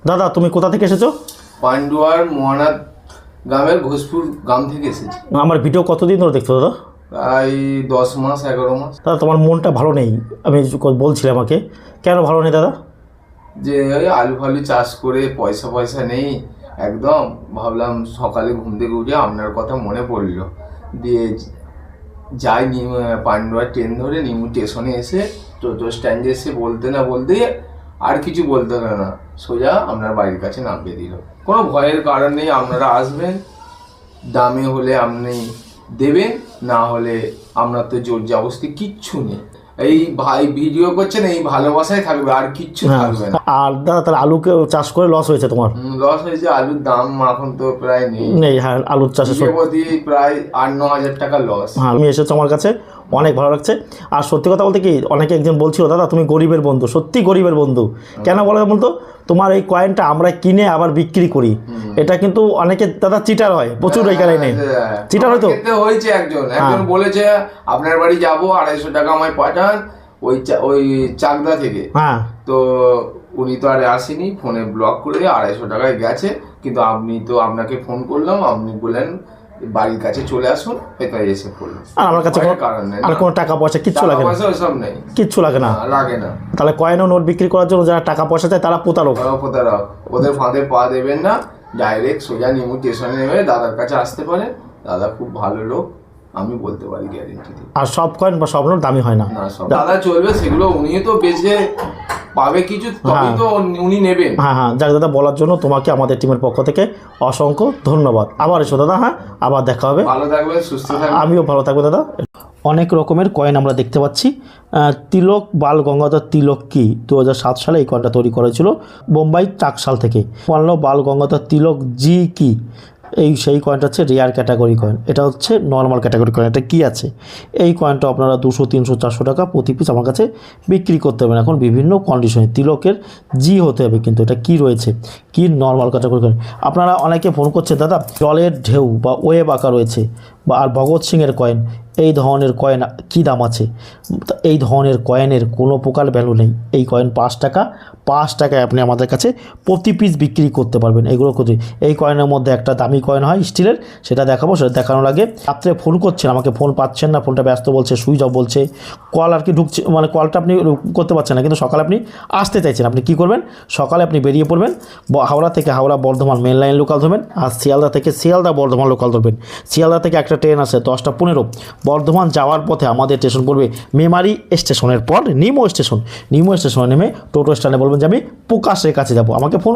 দাদা তুমি কোথা থেকে এসেছো? পান্ডুয়ার মহানাথ গ্রামের ঘোষপুর গ্রাম থেকে এসেছি। আমার ভিডিও কতদিন ধরে দেখছো দাদা? প্রায় 10 মাস 11 মাস। দাদা তোমার মনটা ভালো নেই, আমি বলছিলে আমাকে, কেন ভালো নেই দাদা? যে ওই আলু ফালু চাষ করে পয়সা নেই একদম। ভাবলাম সকালে ঘুম থেকে উঠে আপনার কথা মনে পড়লো, দিয়ে যাই পান্ডুয়ার ট্রেন ধরে নিমু স্টেশনে এসে টোটো স্ট্যান্ডে এসে বলতে না বলতে আর কিছু বলতে হবে না, সোজা আপনার বাড়ির কাছে নামিয়ে দিল। কোনো ভয়ের কারণ নেই, আপনারা আসবেন, দামে হলে আপনি দেবেন, না হলে আপনার তো জোর জবরদস্তি কিচ্ছু নেই। এই ভাই ভিডিও করছেন, এই ভালোবাসায় থাকবে, আর কিচ্ছু থাকবে না। আর দাদা তাহলে আলুকে চাষ করে লস হয়েছে তোমার? লস হয়েছে, আলুর দাম এখন তো প্রায় নেই। হ্যাঁ, আলুর চাষে প্রায় 8-9 হাজার টাকা লস। হ্যাঁ, আমি এসেছো আমার কাছে, অনেক ভালো লাগছে। আর সত্যি কথা বলতে কি, অনেকে একজন বলছিল দাদা তুমি গরিবের বন্ধু, সত্যি গরিবের বন্ধু। কেন বলে বলতো, তোমার এই কয়েনটা আমরা কিনে আবার বিক্রি করি, এটা কিন্তু অনেকে দাদা চিটার হয় প্রচুর। এই কারণে চিটার হয়তো হয়েছে, একজন বলেছে আপনার বাড়ি যাবো 250 টাকা আমায় পাঠান ওই চাকদা থেকে। হ্যাঁ, তো উনি তো আর আসেনি, ফোনে ব্লক করে 250 টাকায় গেছে। কিন্তু আমি তো আপনাকে ফোন করলাম, আপনি বললেন বাড়ির কাছে চলে আসুন, এটাই এসে পড়লাম। আর আমার কাছে আর কোনো টাকা পয়সা কিচ্ছু লাগে না, সব নেই, কিচ্ছু লাগে না। তাহলে কয়েন ও নোট বিক্রি করার জন্য যারা টাকা পয়সা চায় তারা প্রতারক। ওদের ফাঁদে পা দেবেন না, ডাইরেক্ট সোজা নিমু স্টেশনে নেমে দাদার কাছে আসতে পারে। দাদা খুব ভালো লোক, আমি বলতে পারি গ্যারেন্টি। আর সব কয়েন বা সব নোট দামি হয় না। দাদা চলবে সেগুলো, উনি তো বেঁচে পাবে কিছু, তবেই তো উনি নেবেন। হ্যাঁ হ্যাঁ, যাক দাদা বলার জন্য তোমাকে আমাদের টিমের পক্ষ থেকে অসংখ্য ধন্যবাদ। আবার এসো দাদা, হ্যাঁ আবার দেখা হবে। ভালো থাকবেন, সুস্থ থাকবেন। আমিও ভালো থাকবো দাদা। অনেক রকমের কয়েন আমরা দেখতে পাচ্ছি। তিলক বাল গঙ্গাধর তিলক কি 2007 সালে এই কয়েনটা তৈরি করেছিল বোম্বাই টাকশাল থেকে। বাল গঙ্গাধর তিলক জি কি, সেই কয়েনটা হচ্ছে রেয়ার ক্যাটাগরি কয়েন, এটা হচ্ছে নর্মাল ক্যাটাগরি কয়েন। এটা কী আছে, এই কয়েনটা আপনারা 200, 300, 400 টাকা প্রতি পিস আমার কাছে বিক্রি করতে হবে। এখন বিভিন্ন কন্ডিশনে তিলকের জি হতে হবে, কিন্তু এটা কি রয়েছে, কি নর্মাল ক্যাটাগরি কয়েন। আপনারা অনেকে ফোন করছে দাদা জলের ঢেউ বা ওয়েব আঁকা রয়েছে, বা আর ভগৎ সিংয়ের কয়েন, এই ধরনের কয়েন কী দাম আছে? এই ধরনের কয়েনের কোনো প্রকার ভ্যালু নেই। এই কয়েন 5 টাকায় আপনি আমাদের কাছে প্রতি পিস বিক্রি করতে পারবেন। এগুলো করতে, এই কয়েনের মধ্যে একটা দামি কয়েন হয় স্টিলের, সেটা দেখাবো। সেটা দেখানোর আগে রাত্রে ফোন করছেন, আমাকে ফোন পাচ্ছেন না, ফোনটা ব্যস্ত বলছে, সুইচ অফ বলছে, কল আর কি ঢুকছে, মানে কলটা আপনি করতে পারছেন না, কিন্তু সকালে আপনি আসতে চাইছেন। আপনি কী করবেন, সকালে আপনি বেরিয়ে পড়বেন, হাওড়া থেকে Howrah Bardhaman main line local ধরবেন, আর শিয়ালদা থেকে শিয়ালদা বর্ধমান লোকাল ধরবেন। শিয়ালদা থেকে একটা ট্রেন আছে 10টা 15, বর্ধমান যাওয়ার পথে আমাদের স্টেশন পড়বে মেমারি স্টেশনের পর নিমো স্টেশনে নেমে টোটো স্ট্যান্ডে বলবেন যে আমি প্রকাশের কাছে যাব, আমাকে ফোন